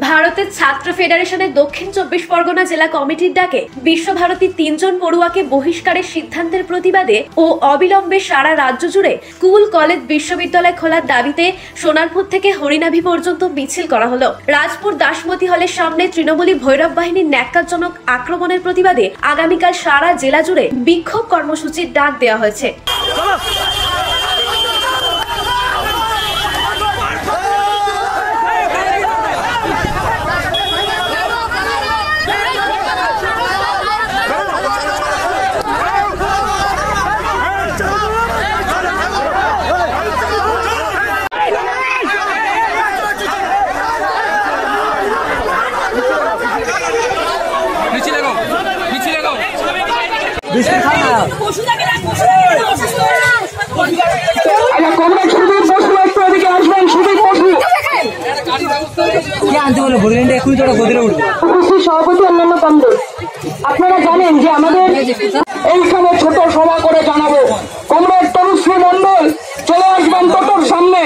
ভারতের ছাত্র ফেডারেশনের দক্ষিণ 24 পরগনা জেলা কমিটির ডাকে বিশ্বভারতী 3 জন পড়ুয়াকে বহিষ্কারের সিদ্ধান্তের প্রতিবাদে ও অবিলম্বে সারা রাজ্য জুড়ে স্কুল কলেজ বিশ্ববিদ্যালয় খোলার দাবিতে সোনারপুর থেকে হরিনাভি পর্যন্ত মিছিল করা হলো। রাজপুর দাসমতি হলের সামনে তৃণমূলী ভৈরব বাহিনীর ন্যাক্কারজনক আক্রমণের প্রতিবাদে আগামীকাল সারা জেলা জুড়ে বিক্ষোভ কর্মসূচির ডাক দেওয়া হয়েছে। সভাপতি অন্যান্য কমদের আপনারা জানেন যে আমাদের এইখানে ছোট সভা করে জানাবো। কমরেড তনুশ্রী মন্ডল চলে আসবেন টোটোর সামনে।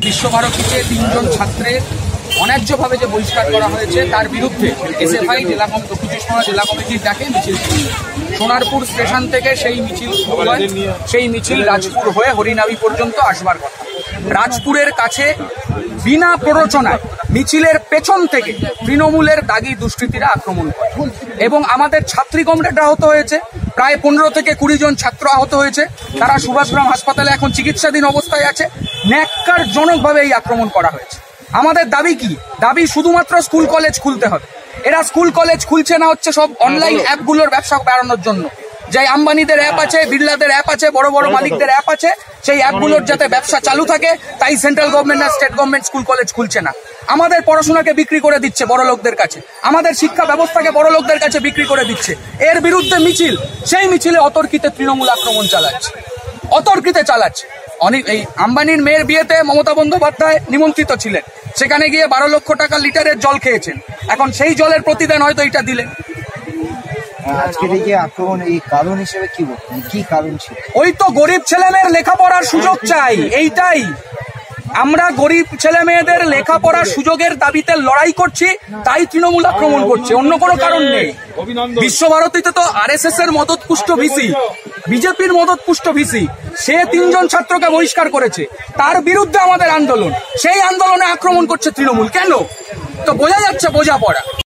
বিশ্বভারতীতে 3 জন ছাত্রের অন্যায্যভাবে যে বহিষ্কার করা হয়েছে তার বিরুদ্ধে এসএফআই জেলা দক্ষিণ 24 পরগনা জেলা কমিটির ডাকে মিছিল সোনারপুর স্টেশন থেকে সেই মিছিল শুরু হয়। সেই মিছিল রাজপুর হয়ে হরিনাভি পর্যন্ত আসবার কথা। রাজপুরের কাছে বিনা প্ররোচনায় মিছিলের পেছন থেকে তৃণমূলের দাগী দুষ্কৃতীরা আক্রমণ করে এবং আমাদের ছাত্রী কমরেডরা আহত হয়েছে। প্রায় 15 থেকে 20 জন ছাত্র আহত হয়েছে। তারা সুভাষগ্রাম হাসপাতালে এখন চিকিৎসাধীন অবস্থায় আছে। ন্যাক্কারজনকভাবে এই আক্রমণ করা হয়েছে। আমাদের দাবি কি? দাবি শুধুমাত্র স্কুল কলেজ খুলতে হবে। এরা স্কুল কলেজ খুলছে না হচ্ছে সব অনলাইন অ্যাপগুলোর ব্যবসা বাড়ানোর জন্য। যে আম্বানিদের অ্যাপ আছে, বিড়লাদের অ্যাপ আছে, বড় বড় মালিকদের অ্যাপ আছে, সেই অ্যাপগুলোর যাতে ব্যবসা চালু থাকে তাই সেন্ট্রাল গভর্নমেন্ট আর স্টেট গভর্নমেন্ট স্কুল কলেজ খুলছে না। আমাদের পড়াশোনাকে বিক্রি করে দিচ্ছে বড় লোকদের কাছে, আমাদের শিক্ষা ব্যবস্থাকে বড় লোকদের কাছে বিক্রি করে দিচ্ছে। এর বিরুদ্ধে মিছিল, সেই মিছিলে অতর্কিতে তৃণমূল আক্রমণ চালাচ্ছে, অতর্কিতে চালাচ্ছে। এই আম্বানির মেয়ের বিয়েতে মমতা বন্দ্যোপাধ্যায় নিমন্ত্রিত ছিলেন, সেখানে গিয়ে 12 লক্ষ টাকা লিটারের জল খেয়েছেন। এখন সেই জলের প্রতিদান হয়তো এটা দিলেন। আজকের এই যে আক্রমণ, এই কারণ হিসেবে কি কারণ ছিল? ওই তো গরিব ছেলে মেয়ের লেখাপড়ার সুযোগ চাই, এইটাই। আমরা গরিব ছেলে মেয়েদের লেখাপড়ার সুযোগের দাবিতে লড়াই করছি, তাই তৃণমূল আক্রমণ করছে, অন্য কোনো কারণ নেই। বিশ্বভারতীতে তো আরএসএস এর মদতপুষ্ট ভিসি, বিজেপির মদতপুষ্ট ভিসি, সে 3 জন ছাত্রকে বহিষ্কার করেছে। তার বিরুদ্ধে আমাদের আন্দোলন, সেই আন্দোলনে আক্রমণ করছে তৃণমূল। কেন? তো বোঝা যাচ্ছে বোঝাপড়া।